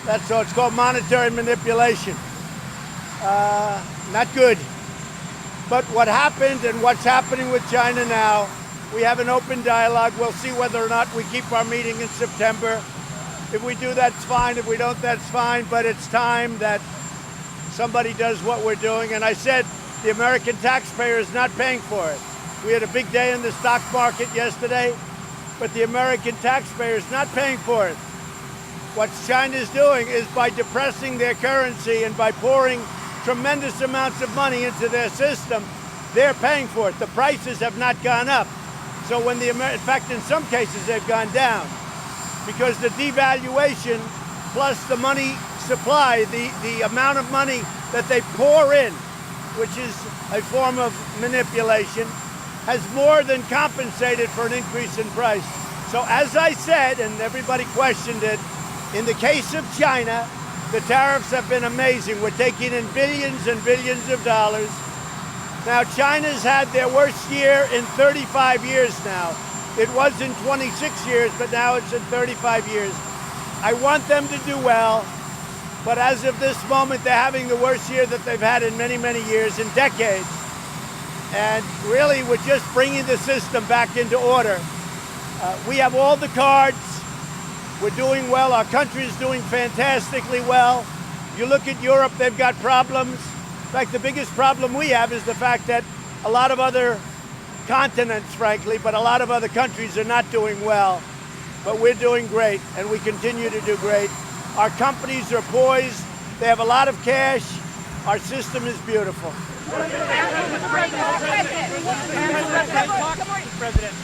That's all. It's called monetary manipulation. Not good. But what happened and what's happening with China now, we have an open dialogue. We'll see whether or not we keep our meeting in September. If we do, that's fine. If we don't, that's fine. But it's time that somebody does what we're doing. And I said the American taxpayer is not paying for it. We had a big day in the stock market yesterday, but the American taxpayer is not paying for it. What China is doing is by depressing their currency and by pouring tremendous amounts of money into their system, they're paying for it. The prices have not gone up. So when in fact, in some cases, they've gone down because the devaluation plus the money supply, the amount of money that they pour in, which is a form of manipulation, has more than compensated for an increase in price. So as I said, and everybody questioned it, in the case of China, the tariffs have been amazing. We're taking in billions and billions of dollars. Now, China's had their worst year in 35 years now. It was in 26 years, but now it's in 35 years. I want them to do well, but as of this moment, they're having the worst year that they've had in many, many years, in decades. And really, we're just bringing the system back into order. We have all the cards. We're doing well. Our country is doing fantastically well. You look at Europe, they've got problems. In fact, the biggest problem we have is the fact that a lot of other continents, frankly, but a lot of other countries are not doing well. But we're doing great, and we continue to do great. Our companies are poised. They have a lot of cash. Our system is beautiful. President,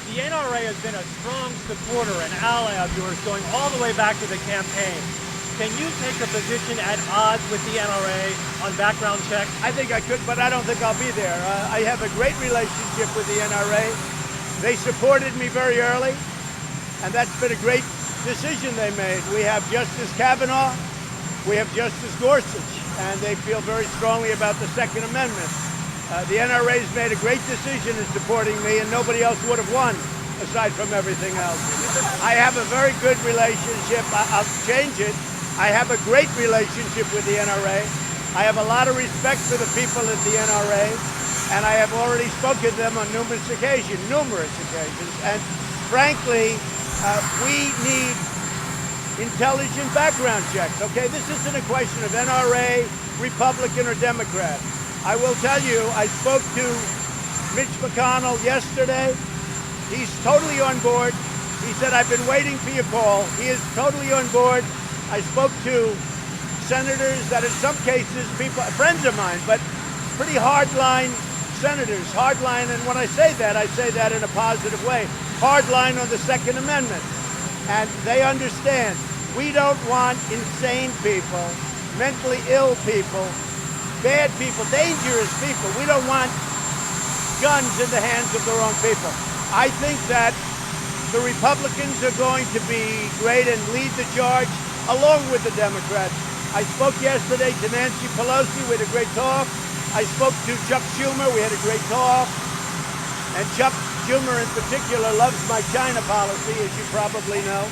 the NRA has been a strong supporter and ally of yours going all the way back to the campaign. Can you take a position at odds with the NRA on background checks? I think I could, but I don't think I'll be there. I have a great relationship with the NRA. They supported me very early, and that's been a great decision they made. We have Justice Kavanaugh, we have Justice Gorsuch, and they feel very strongly about the Second Amendment. The NRA's made a great decision in supporting me, and nobody else would have won, aside from everything else. I have a very good relationship. I'll change it. I have a great relationship with the NRA. I have a lot of respect for the people at the NRA, and I have already spoken to them on numerous occasions. And frankly, we need intelligent background checks, okay? This isn't a question of NRA, Republican, or Democrat. I will tell you, I spoke to Mitch McConnell yesterday. He's totally on board. He said, I've been waiting for your call. He is totally on board. I spoke to senators that in some cases, friends of mine, but pretty hardline senators, hardline, and when I say that in a positive way, hardline on the Second Amendment. And they understand. We don't want insane people, mentally ill people, bad people, dangerous people. We don't want guns in the hands of the wrong people. I think that the Republicans are going to be great and lead the charge along with the Democrats. I spoke yesterday to Nancy Pelosi. We had a great talk. I spoke to Chuck Schumer. We had a great talk. And Chuck Schumer in particular loves my China policy, as you probably know.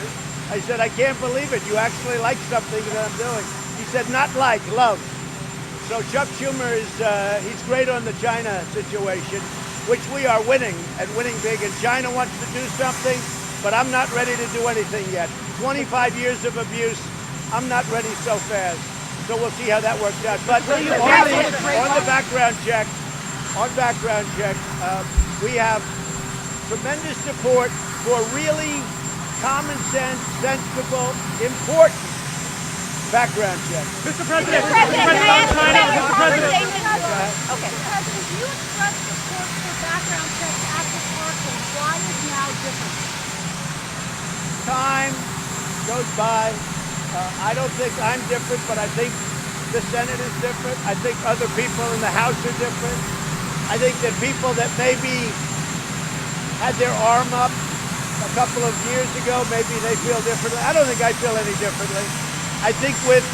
I said, I can't believe it. You actually like something that I'm doing. He said, not like, love. So Chuck Schumer he's great on the China situation, which we are winning and winning big. And China wants to do something, but I'm not ready to do anything yet. 25 years of abuse, I'm not ready so fast. So we'll see how that works out. But on the background check, we have tremendous support for really common sense, sensible, important background checks. Mr. President, Mr. President, Mr. President. Okay. President, you expressed support for background checks after Parkland. Why is now different? Time goes by. I don't think I'm different, but I think the Senate is different. I think other people in the House are different. I think that people that maybe had their arm up a couple of years ago, maybe they feel differently. I don't think I feel any differently. I think with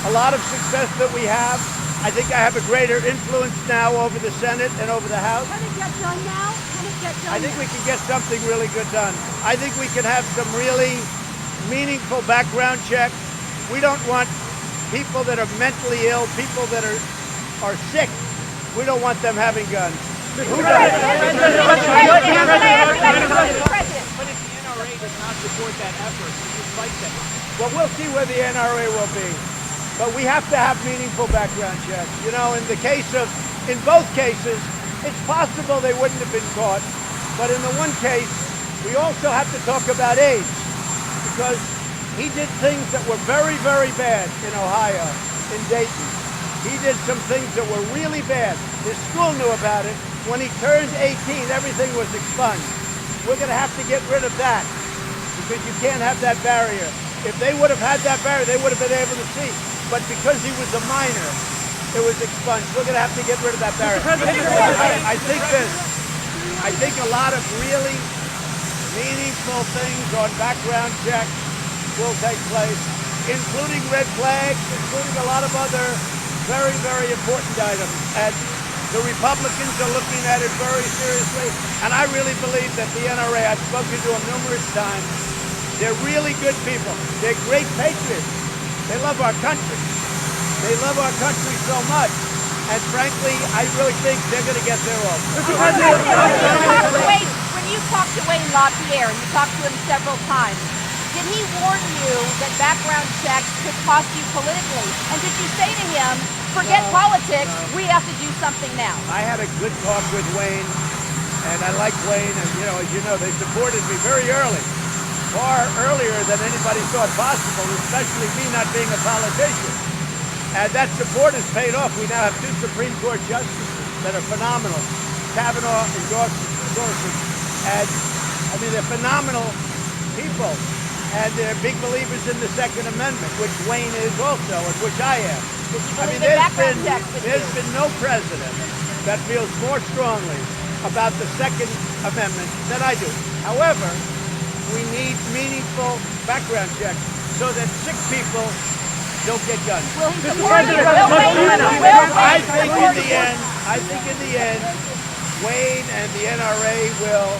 a lot of success that we have, I think I have a greater influence now over the Senate and over the House. Can it get done now? Can it get done I think now? we can get something really good done. I think we can have some really meaningful background checks We don't want people that are mentally ill, people that are sick. We don't want them having guns. Who does? But if the NRA does not support that effort, you just fight them. Well, we'll see where the NRA will be. But we have to have meaningful background checks. You know, in both cases, it's possible they wouldn't have been caught. But in the one case, we also have to talk about age, because he did things that were very, very bad in Ohio, in Dayton. He did some things that were really bad. His school knew about it. When he turned 18, everything was expunged. We're going to have to get rid of that, because you can't have that barrier. If they would have had that barrier, they would have been able to see. But because he was a minor, it was expunged. We're going to have to get rid of that barrier. I think a lot of really meaningful things on background checks will take place, including red flags, including a lot of other very, very important items. And the Republicans are looking at it very seriously. And I really believe that the NRA, I've spoken to them numerous times, they're really good people. They're great patriots. They love our country. They love our country so much. And frankly, I really think they're going to get their own. When you talked to Wayne LaPierre, and you talked to him several times, did he warn you that background checks could cost you politically? And did you say to him, forget politics, we have to do something now? I had a good talk with Wayne, and I like Wayne, and as you know, they supported me very early, far earlier than anybody thought possible, especially me not being a politician. And that support has paid off. We now have 2 Supreme Court justices that are phenomenal, Kavanaugh and Gorsuch. And I mean, they're phenomenal people. And they're big believers in the Second Amendment, which Wayne is also, and which I am. I mean, there's been no president that feels more strongly about the Second Amendment than I do. However, we need meaningful background checks so that sick people don't get guns. Will he support you? I think in the end, Wayne and the NRA will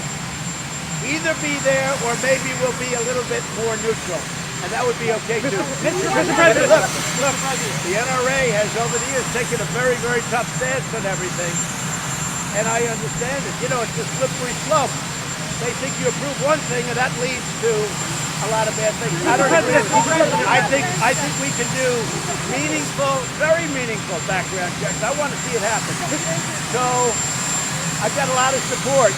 either be there or maybe will be a little bit more neutral. And that would be okay too. Mr. President. Look, the NRA has over the years taken a very, very tough stance on everything. And I understand it. You know, it's a slippery slope. They think you approve one thing and that leads to a lot of bad things. I don't agree with you. I think we can do meaningful, very meaningful background checks. I want to see it happen. So I've got a lot of support.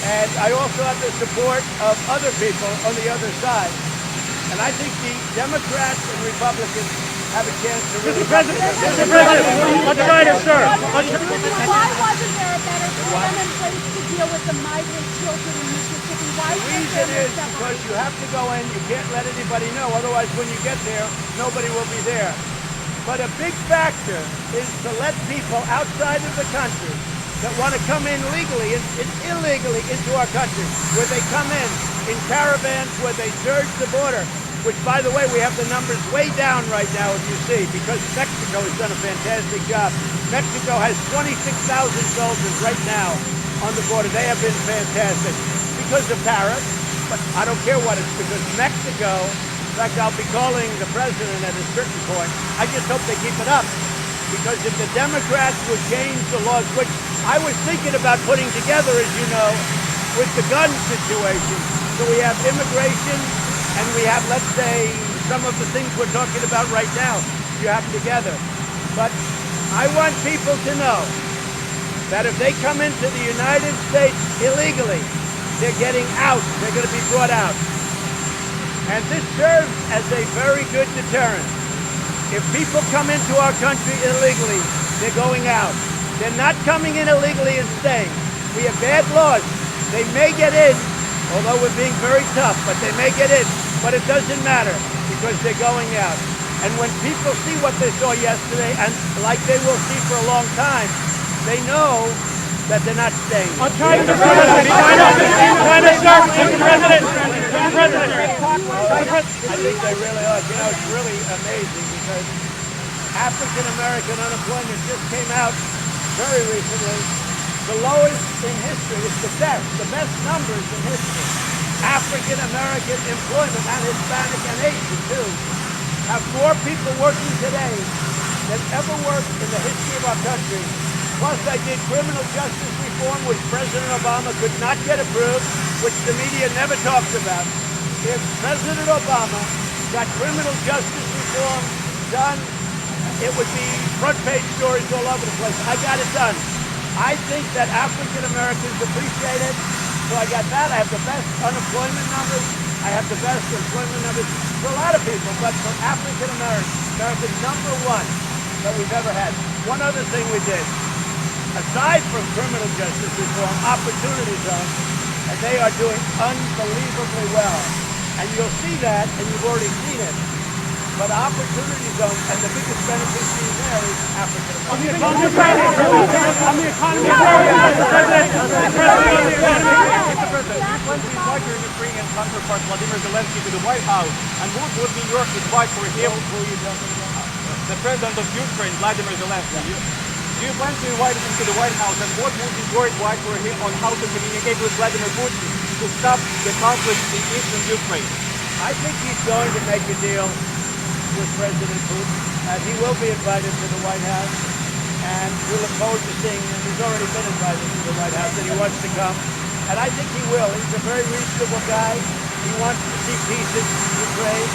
And I also have the support of other people on the other side. And I think the Democrats and Republicans have a chance to really... Mr. President, let's try to, sir. Why wasn't there a better plan in place to deal with the migrant children in Mississippi? Why The reason is because you have to go in, you can't let anybody know, otherwise when you get there, nobody will be there. But a big factor is to let people outside of the country that want to come in legally and illegally into our country, where they come in caravans, where they surge the border, which, by the way, we have the numbers way down right now, if you see, because Mexico has done a fantastic job. Mexico has 26,000 soldiers right now on the border. They have been fantastic because of tariffs, but I don't care what it's because Mexico, in fact, I'll be calling the president at a certain point. I just hope they keep it up. Because if the Democrats would change the laws, which I was thinking about putting together, as you know, with the gun situation. So we have immigration and we have, let's say, some of the things we're talking about right now, you have together. But I want people to know that if they come into the United States illegally, they're getting out. They're going to be brought out. And this serves as a very good deterrent. If people come into our country illegally, they're going out. They're not coming in illegally and staying. We have bad laws. They may get in, although we're being very tough, but they may get in. But it doesn't matter because they're going out. And when people see what they saw yesterday, and like they will see for a long time, they know that they're not staying. I'll try to, Mr. President. Mr. President. I think they really are. You know, it's really amazing because African American unemployment just came out very recently. The lowest in history. It's the best numbers in history. African American employment and Hispanic and Asian too have more people working today than ever worked in the history of our country. Plus, I did criminal justice reform, which President Obama could not get approved, which the media never talks about. If President Obama got criminal justice reform done, it would be front page stories all over the place. I got it done. I think that African Americans appreciate it. So I got that. I have the best unemployment numbers. I have the best employment numbers for a lot of people, but for African Americans, number one that we've ever had. One other thing we did, aside from criminal justice reform, opportunity zones, and they are doing unbelievably well. And you'll see that, and you've already seen it. But opportunity zones, and the biggest beneficiary there is African Americans. Mr. President, when we invite your Ukrainian counterpart Vladimir Zelensky to the White House, and what would be your advice for him? The President of Ukraine, Vladimir Zelensky. Do you plan to invite him to the White House, and what would be your advice for him on how to communicate with Vladimir Putin to stop the conflict in eastern Ukraine? I think he's going to make a deal with President Putin, and he will be invited to the White House, and we look forward to seeing him. He's already been invited to the White House, and he wants to come, and I think he will. He's a very reasonable guy. He wants to see peace in Ukraine,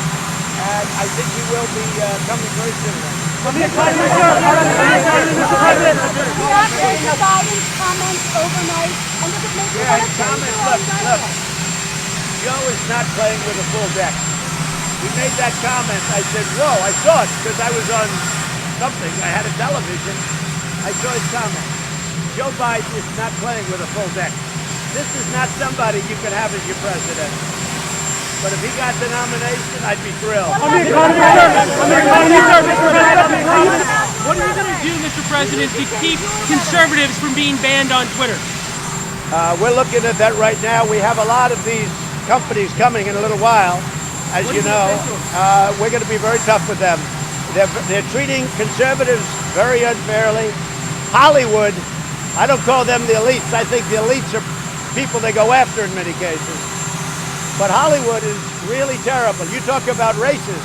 and I think he will be coming very soon. Biden's comments overnight, and does it make you want to change your own Look, Joe is not playing with a full deck. He made that comment. I said, whoa, I saw it because I was on something. I had a television. I saw his comment. Joe Biden is not playing with a full deck. This is not somebody you can have as your president. But if he got the nomination, I'd be thrilled. What are you going to do, Mr. President, to keep conservatives from being banned on Twitter? We're looking at that right now. We have a lot of these companies coming in a little while. As you know, we're going to be very tough with them. They're treating conservatives very unfairly. Hollywood, I don't call them the elites. I think the elites are people they go after in many cases. But Hollywood is really terrible. You talk about racist.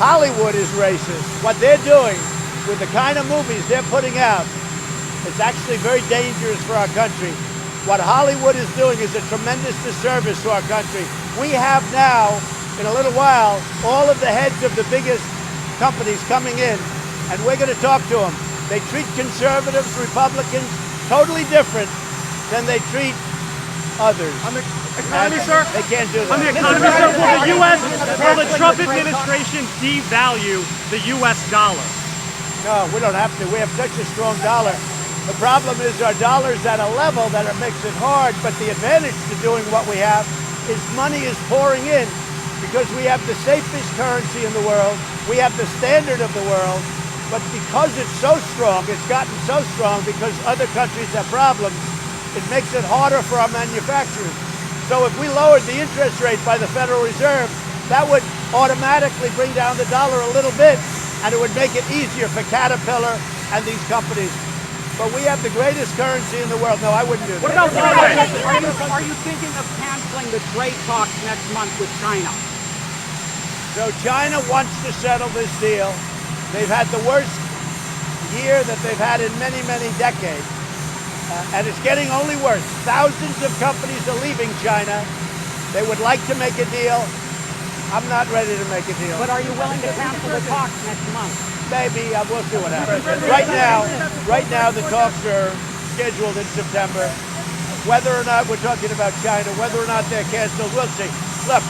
Hollywood is racist. What they're doing with the kind of movies they're putting out is actually very dangerous for our country. What Hollywood is doing is a tremendous disservice to our country. We have now, in a little while, all of the heads of the biggest companies coming in, and we're going to talk to them. They treat conservatives, Republicans, totally different than they treat others. On the economy, sir? They can't do that. On the economy, sir, will the Trump administration devalue the U.S. dollar? No, we don't have to. We have such a strong dollar. The problem is our dollar's at a level that it makes it hard, but the advantage to doing what we have is money is pouring in because we have the safest currency in the world. We have the standard of the world. But because it's so strong, it's gotten so strong because other countries have problems, it makes it harder for our manufacturers. So if we lowered the interest rate by the Federal Reserve, that would automatically bring down the dollar a little bit, and it would make it easier for Caterpillar and these companies. But we have the greatest currency in the world. No, I wouldn't do that. What about are you thinking of canceling the trade talks next month with China? So China wants to settle this deal. They've had the worst year that they've had in many, many decades. And it's getting only worse. Thousands of companies are leaving China. They would like to make a deal. I'm not ready to make a deal. But are you willing to cancel the talks next month? Maybe. We'll see what happens. Right now, the talks are scheduled in September. Whether or not we're talking about China, whether or not they're canceled, we'll see. Look,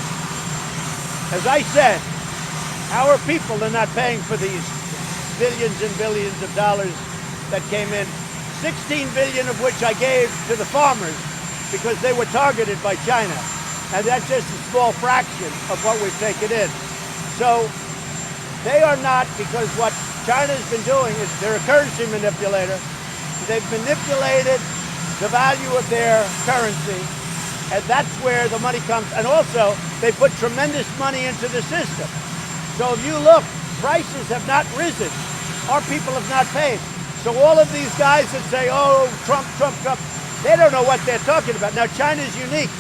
as I said, our people are not paying for these billions and billions of dollars that came in, 16 billion of which I gave to the farmers because they were targeted by China. And that's just a small fraction of what we've taken in. So they are not, because what China's been doing is they're a currency manipulator. They've manipulated the value of their currency, and that's where the money comes. And also, they put tremendous money into the system. So if you look, prices have not risen. Our people have not paid. So all of these guys that say, oh, Trump, Trump, Trump, they don't know what they're talking about. Now, China's unique.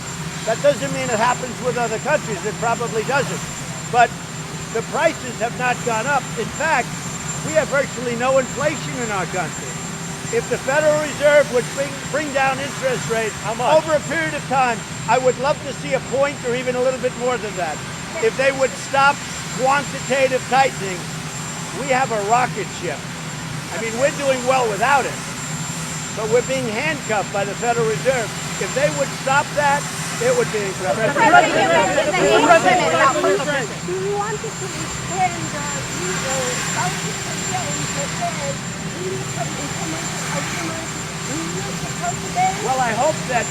That doesn't mean it happens with other countries. It probably doesn't. But the prices have not gone up. In fact, we have virtually no inflation in our country. If the Federal Reserve would bring down interest rates over a period of time, I would love to see a point or even a little bit more than that. If they would stop quantitative tightening, we have a rocket ship. I mean, we're doing well without it, but we're being handcuffed by the Federal Reserve. If they would stop that, it would be incredible. President, you mentioned the age limit about Do you want to extend South Korea and Japan Well, I hope that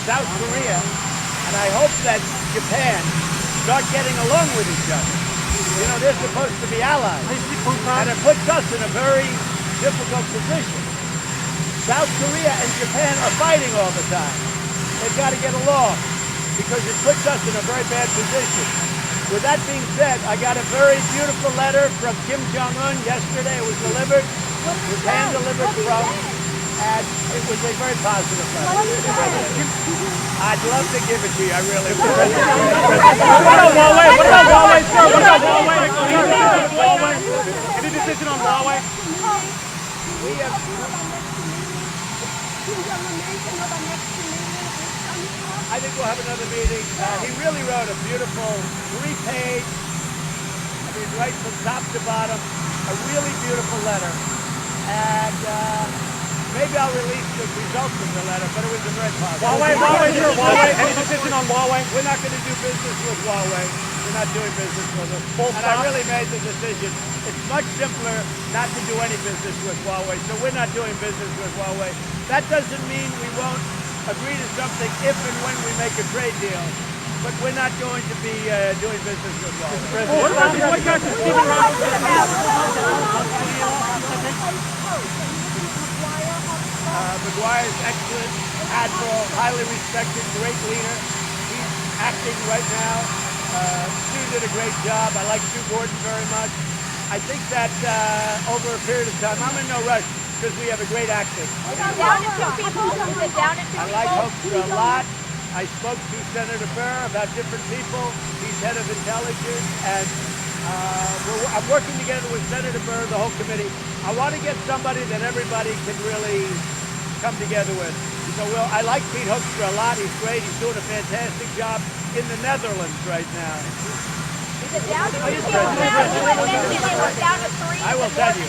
South Korea and I hope that Japan start getting along with each other. You know, they're supposed to be allies, and it puts us in a very difficult position. South Korea and Japan are fighting all the time. They've got to get along because it puts us in a very bad position. With that being said, I got a very beautiful letter from Kim Jong-un yesterday. It was delivered. It was hand-delivered from, and it was a very positive letter. I'd love to give it to you. I really would. What about Huawei? What about Huawei, sir? What about Huawei? Any decision on Huawei? We have. I think we'll have another meeting. He really wrote a beautiful 3-page, I mean, right from top to bottom, a really beautiful letter. And maybe I'll release the results of the letter, but it was a very positive. Huawei, sir, Huawei. Any decision on Huawei? We're not going to do business with Huawei. We're not doing business with them. And I really made the decision. It's much simpler not to do any business with Huawei, so we're not doing business with Huawei. That doesn't mean we won't agree to something if and when we make a trade deal, but we're not going to be doing business with Huawei. What about the boycott of Stephen Ross? McGuire is excellent, admiral, highly respected, great leader. He's acting right now. Stu did a great job. I like Stu Gordon very much. I think that over a period of time, I'm in no rush because we have a great acting. Down to 2 people? Is it down to 2 people? I like Hoekstra a lot. I spoke to Senator Burr about different people. He's head of intelligence, and I'm working together with Senator Burr, the whole committee. I want to get somebody that everybody can really come together with. So I like Pete Hoekstra a lot. He's great. He's doing a fantastic job in the Netherlands right now. Is it down to 2 people? It was down to 3. I will tell you,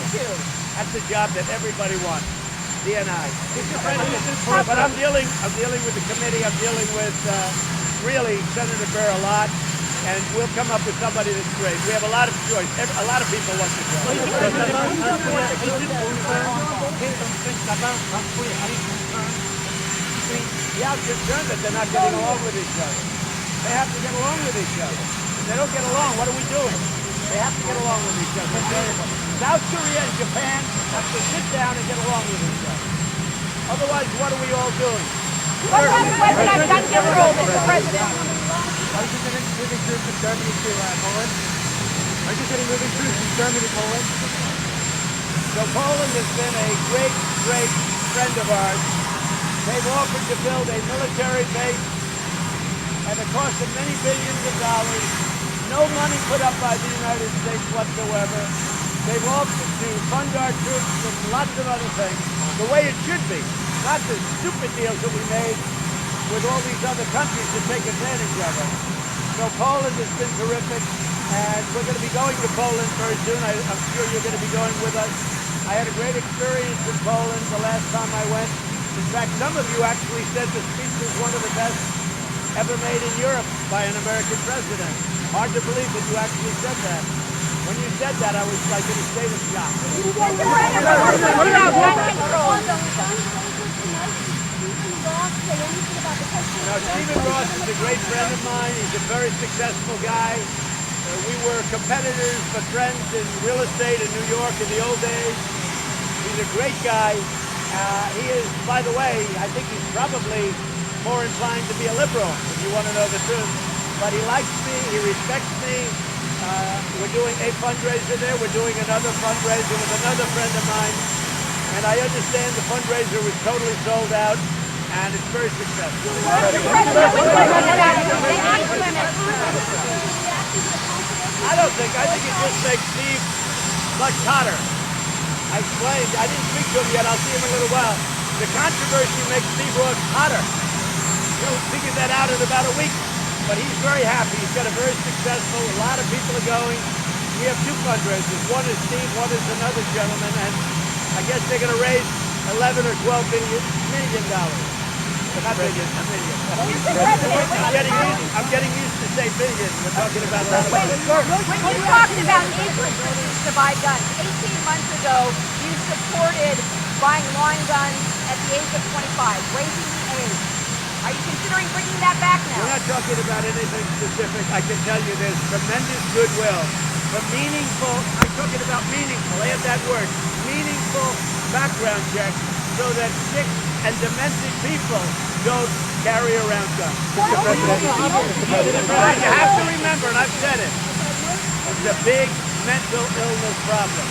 that's a job that everybody wants. DNI. But I'm dealing with the committee. I'm dealing with really Senator Burr a lot, and we'll come up with somebody that's great. We have a lot of choice. A lot of people want to join. Yeah, I'm concerned that they're not getting along with each other. They have to get along with each other. If they don't get along, what are we doing? They have to get along with each other. South Korea and Japan have to sit down and get along with each other. Otherwise, what are we all doing? What about the President Duncan rule, Mr. President? Are you considering moving troops from Germany to Poland? Are you considering moving troops from Germany to Poland? So Poland has been a great, great friend of ours. They've offered to build a military base at a cost of many billions of dollars. No money put up by the United States whatsoever. They've offered to fund our troops and lots of other things, the way it should be, not the stupid deals that we made with all these other countries to take advantage of it. So Poland has been terrific, and we're going to be going to Poland very soon. I'm sure you're going to be going with us. I had a great experience in Poland the last time I went. In fact, some of you actually said the speech was one of the best ever made in Europe by an American president. Hard to believe that you actually said that. When you said that, I was like in a state of shock. What about gun control? Now, Stephen Ross is a great friend of mine. He's a very successful guy. We were competitors but friends in real estate in New York in the old days. He's a great guy. He is, by the way, I think he's probably more inclined to be a liberal, if you want to know the truth. But he likes me, he respects me. We're doing a fundraiser there. We're doing another fundraiser with another friend of mine. And I understand the fundraiser was totally sold out, and it's very successful. Mr. President, we question about the age limit. I don't think. I think it just makes Steve much hotter. I explained. I didn't speak to him yet. I'll see him in a little while. The controversy makes Steve Ross hotter. He'll figure that out in about a week. But he's very happy. He's got a very successful. A lot of people are going. We have two fundraisers. One is Steve. One is another gentleman. And I guess they're going to raise 11 or 12 million dollars. Not billion, a million. I'm getting used to say billion. We're talking about a lot of money. When you talked about age restrictions to buy guns, 18 months ago, you supported buying lawn guns at the age of 25, raising the age. Are you considering bringing that back now? We're not talking about anything specific. I can tell you there's tremendous goodwill for meaningful, I'm talking about meaningful, add that word, meaningful background checks so that sick and demented people don't carry around guns. Mr. President, you have to remember, and I've said it, it's a big mental illness problem.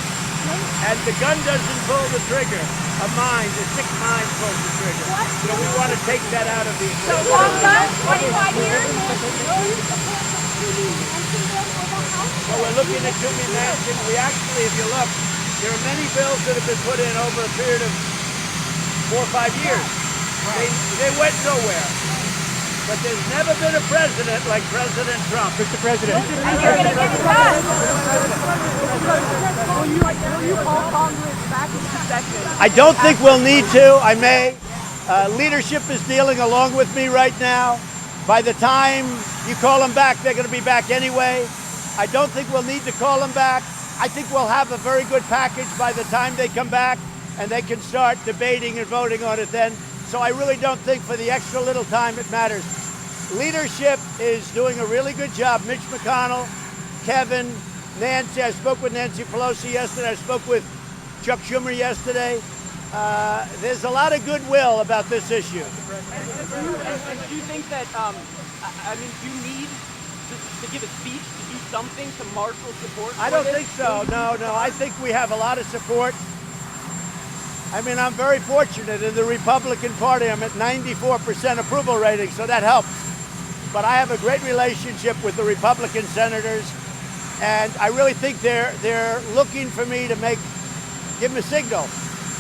And the gun doesn't pull the trigger. A mind, a sick mind pulls the trigger. So we want to take that out of the So equation. long guns, 25 years? Well, we're looking at Jimmy Mansion. We actually, if you look, there are many bills that have been put in over a period of 4 or 5 years. They went nowhere. But there's never been a president like President Trump. Mr. President. And you're going to get it done. Will you call Congress back into session? I don't think we'll need to. I may. Leadership is dealing along with me right now. By the time you call them back, they're going to be back anyway. I don't think we'll need to call them back. I think we'll have a very good package by the time they come back, and they can start debating and voting on it then. So I really don't think for the extra little time it matters. Leadership is doing a really good job. Mitch McConnell, Kevin, Nancy. I spoke with Nancy Pelosi yesterday. I spoke with Chuck Schumer yesterday. There's a lot of goodwill about this issue. And do you think that, I mean, do you need to give a speech, to do something to marshal support? I don't think so. No. I think we have a lot of support. I mean, I'm very fortunate in the Republican Party. I'm at 94% approval rating, so that helps. But I have a great relationship with the Republican senators, and I really think they're looking for me to give them a signal.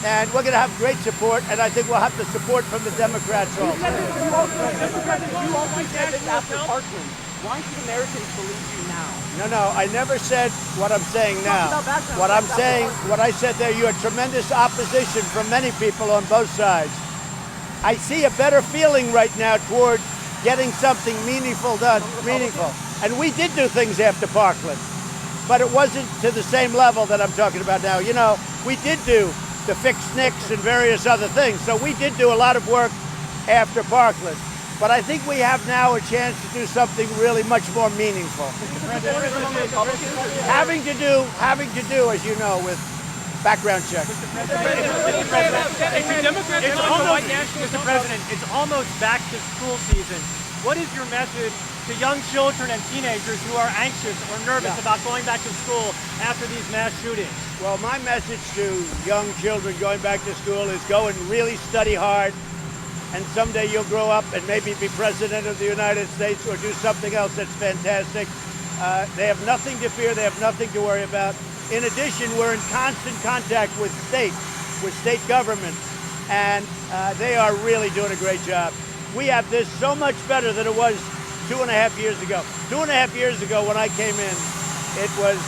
And we're going to have great support, and I think we'll have the support from the Democrats also. You also said this after Parkland. Why should Americans believe you now? No, I never said what I'm saying now. What I'm saying, what I said there, you had tremendous opposition from many people on both sides. I see a better feeling right now toward getting something meaningful done, And we did do things after Parkland, but it wasn't to the same level that I'm talking about now. You know, we did do the fixed SNCCs and various other things, so we did do a lot of work after Parkland. But I think we have now a chance to do something really much more meaningful. Having to do, as you know, with background checks. Mr. President, it's almost back to school season. What is your message to young children and teenagers who are anxious or nervous about going back to school after these mass shootings? Well, my message to young children going back to school is go and really study hard. And someday you'll grow up and maybe be president of the United States or do something else that's fantastic. They have nothing to fear. They have nothing to worry about. In addition, we're in constant contact with state governments, and they are really doing a great job. We have this so much better than it was 2.5 years ago. 2.5 years ago when I came in, it was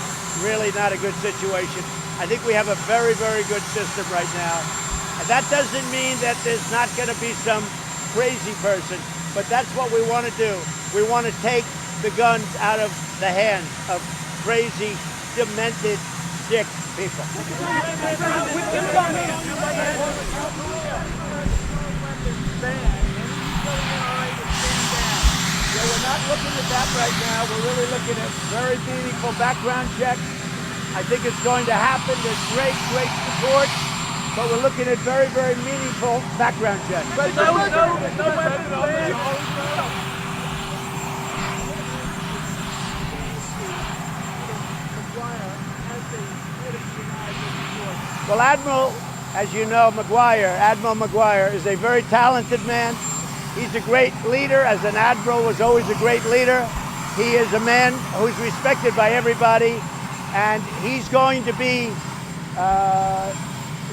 really not a good situation. I think we have a very, very good system right now. And that doesn't mean that there's not going to be some crazy person, but that's what we want to do. We want to take the guns out of the hands of crazy, demented, sick people. So we're not looking at that right now. We're really looking at very meaningful background checks. I think it's going to happen. There's great, great support. But we're looking at very, very meaningful background checks. But no weapons banned. Well, Admiral, as you know, Admiral McGuire is a very talented man. He's a great leader. As an admiral, was always a great leader. He is a man who's respected by everybody, and he's going to be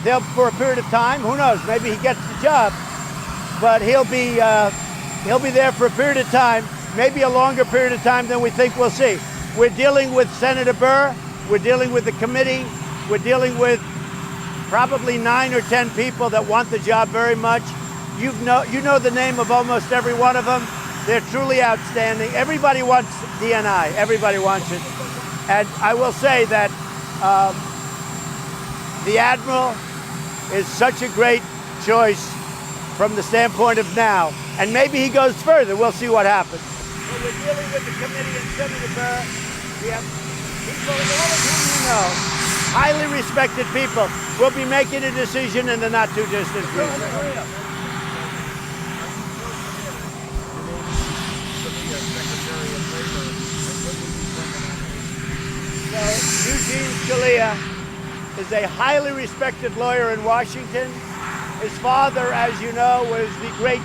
there for a period of time. Who knows? Maybe he gets the job, but he'll be there for a period of time, maybe a longer period of time than we think. We'll see. We're dealing with Senator Burr. We're dealing with the committee. We're dealing with probably 9 or 10 people that want the job very much. You know the name of almost every one of them. They're truly outstanding. Everybody wants DNI. Everybody wants it. And I will say that the Admiral is such a great choice from the standpoint of now. And maybe he goes further. We'll see what happens. So we're dealing with the committee and Senator Burr. We have people, all of whom you know, highly respected people. We'll be making a decision in the not too distant future. So Eugene Scalia is a highly respected lawyer in Washington. His father, as you know, was the great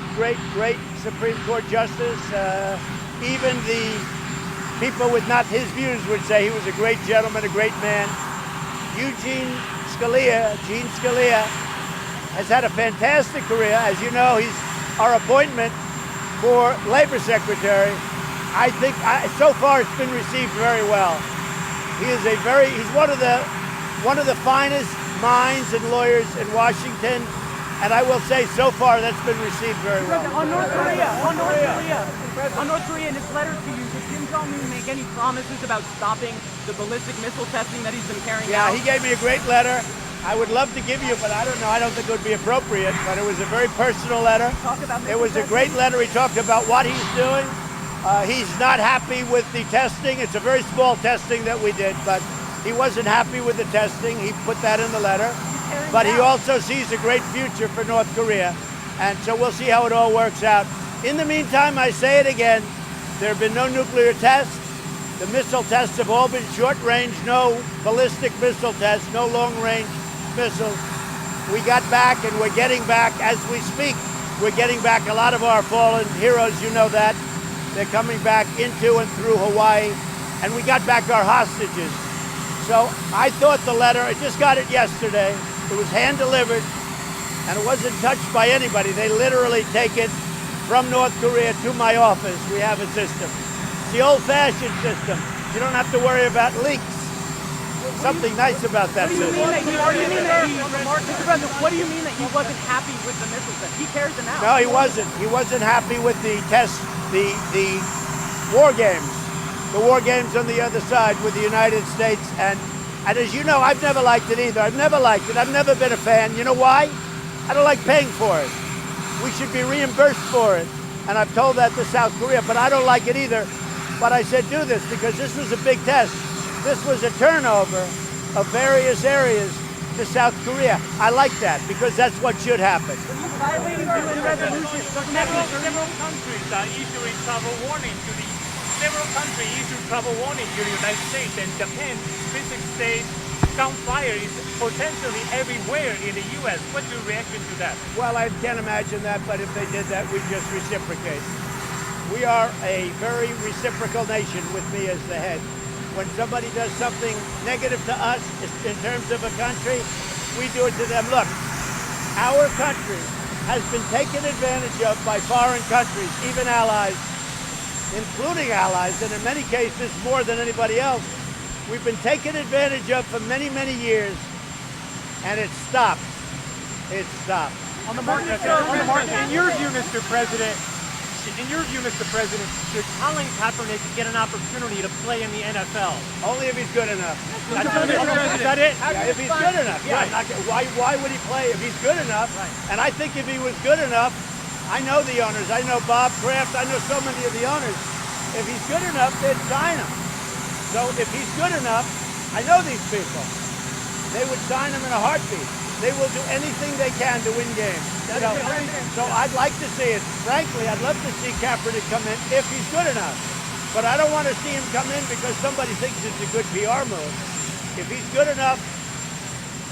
Supreme Court Justice. Even the people with not his views would say he was a great gentleman, a great man. Gene Scalia, has had a fantastic career. As you know, he's our appointment for Labor Secretary. I think so far it's been received very well. He's one of the finest minds and lawyers in Washington, and I will say so far that's been received very well. On North Korea, in his letter to you, did Kim Jong-un make any promises about stopping the ballistic missile testing that he's been carrying out? Yeah, he gave me a great letter. I would love to give you, but I don't know. I don't think it would be appropriate. But it was a very personal letter. It was a great letter. He talked about what he's doing. He's not happy with the testing. It's a very small testing that we did, but he wasn't happy with the testing. He put that in the letter. But he also sees a great future for North Korea. And so we'll see how it all works out. In the meantime, I say it again, there have been no nuclear tests. The missile tests have all been short range, no ballistic missile tests, no long range missiles. We got back and we're getting back as we speak. We're getting back a lot of our fallen heroes, you know that. They're coming back into and through Hawaii, and we got back our hostages. So I thought the letter, I just got it yesterday. It was hand-delivered, and it wasn't touched by anybody. They literally take it from North Korea to my office. We have a system. It's the old-fashioned system. You don't have to worry about leaks. Something nice about that system. What do you mean that he wasn't happy with the missile test? He carries them out. No, he wasn't. He wasn't happy with the test, the war games. The war games on the other side with the United States. And as you know, I've never liked it either. I've never liked it. I've never been a fan. You know why? I don't like paying for it. We should be reimbursed for it. And I've told that to South Korea, but I don't like it either. But I said, do this because this was a big test. This was a turnover of various areas to South Korea. I like that because that's what should happen. Violating UN resolutions. Several countries are issuing travel warning to the United States, and Japan Pacific State gunfire is potentially everywhere in the U.S. What's your reaction to that? Well, I can't imagine that, but if they did that, we'd just reciprocate. We are a very reciprocal nation with me as the head. When somebody does something negative to us in terms of a country, we do it to them. Look, our country has been taken advantage of by foreign countries, even allies, including allies, and in many cases more than anybody else. We've been taken advantage of for many, many years, and it stopped. It stopped. On the market, in your view, Mr. President, should Colin Kaepernick get an opportunity to play in the NFL? Only if he's good enough. Is that it? Yeah, if he's good enough. Yeah. Right. Why would he play if he's good enough? Right. And I think if he was good enough, I know the owners. I know Bob Kraft. I know so many of the owners. If he's good enough, they'd sign him. So if he's good enough, I know these people. They would sign him in a heartbeat. They will do anything they can to win games. So I'd like to see it. Frankly, I'd love to see Kaepernick come in if he's good enough. But I don't want to see him come in because somebody thinks it's a good PR move. If he's good enough,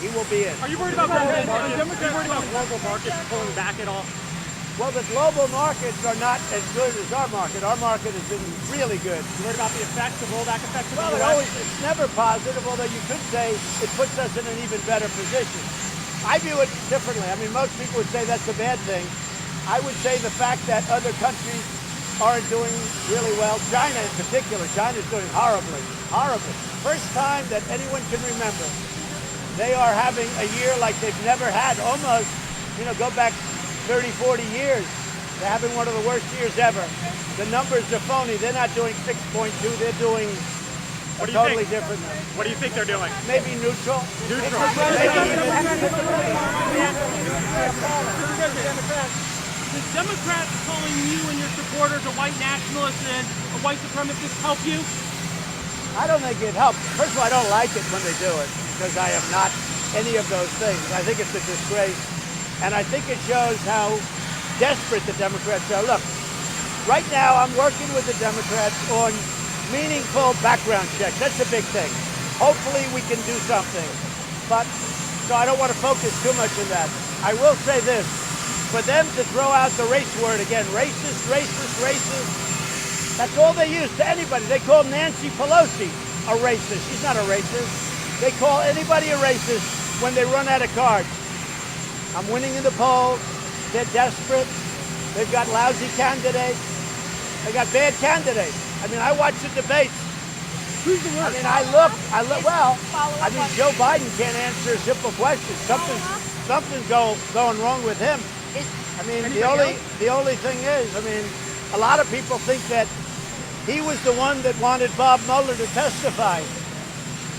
he will be in. Are you worried about global markets? Are you worried about global markets pulling back at all? Well, the global markets are not as good as our market. Our market has been really good. You heard about the effects, the rollback effects of Well, the US? it's never positive, although you could say it puts us in an even better position. I view it differently. I mean, most people would say that's a bad thing. I would say the fact that other countries aren't doing really well, China in particular, China's doing horribly, horribly. First time that anyone can remember, they are having a year like they've never had, almost, go back 30, 40 years. They're having one of the worst years ever. The numbers are phony. They're not doing 6.2. They're doing a totally different number. What do you think they're doing? Maybe neutral. Neutral. The Democrats calling you and your supporters a white nationalist and a white supremacist help you? I don't think it helps. First of all, I don't like it when they do it because I am not any of those things. I think it's a disgrace. And I think it shows how desperate the Democrats are. Look, right now I'm working with the Democrats on meaningful background checks. That's a big thing. Hopefully we can do something. But, so I don't want to focus too much on that. I will say this. For them to throw out the race word again, racist, racist, racist, that's all they use to anybody. They call Nancy Pelosi a racist. She's not a racist. They call anybody a racist when they run out of cards. I'm winning in the polls. They're desperate. They've got lousy candidates. They got bad candidates. I mean, I watch the debates. Who's the worst? I mean, I look, well, I mean, Joe Biden can't answer a simple question. Something's going wrong with him. I mean, the only thing is, I mean, a lot of people think that he was the one that wanted Bob Mueller to testify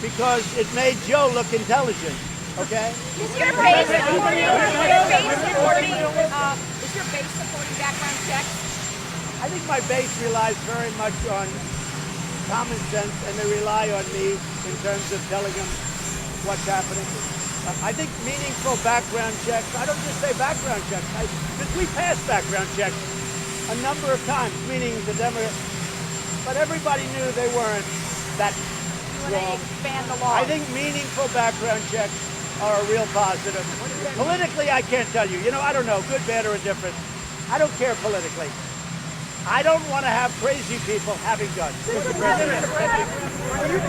because it made Joe look intelligent. Okay? Is your base supporting background checks? I think my base relies very much on common sense, and they rely on me in terms of telling them what's happening. I think meaningful background checks, I don't just say background checks, because we passed background checks a number of times, meaning the Democrats, but everybody knew they weren't that strong. Expand the law. I think meaningful background checks are a real positive. Politically, I can't tell you. I don't know, good, bad, or indifferent. I don't care politically. I don't want to have crazy people having guns. Are you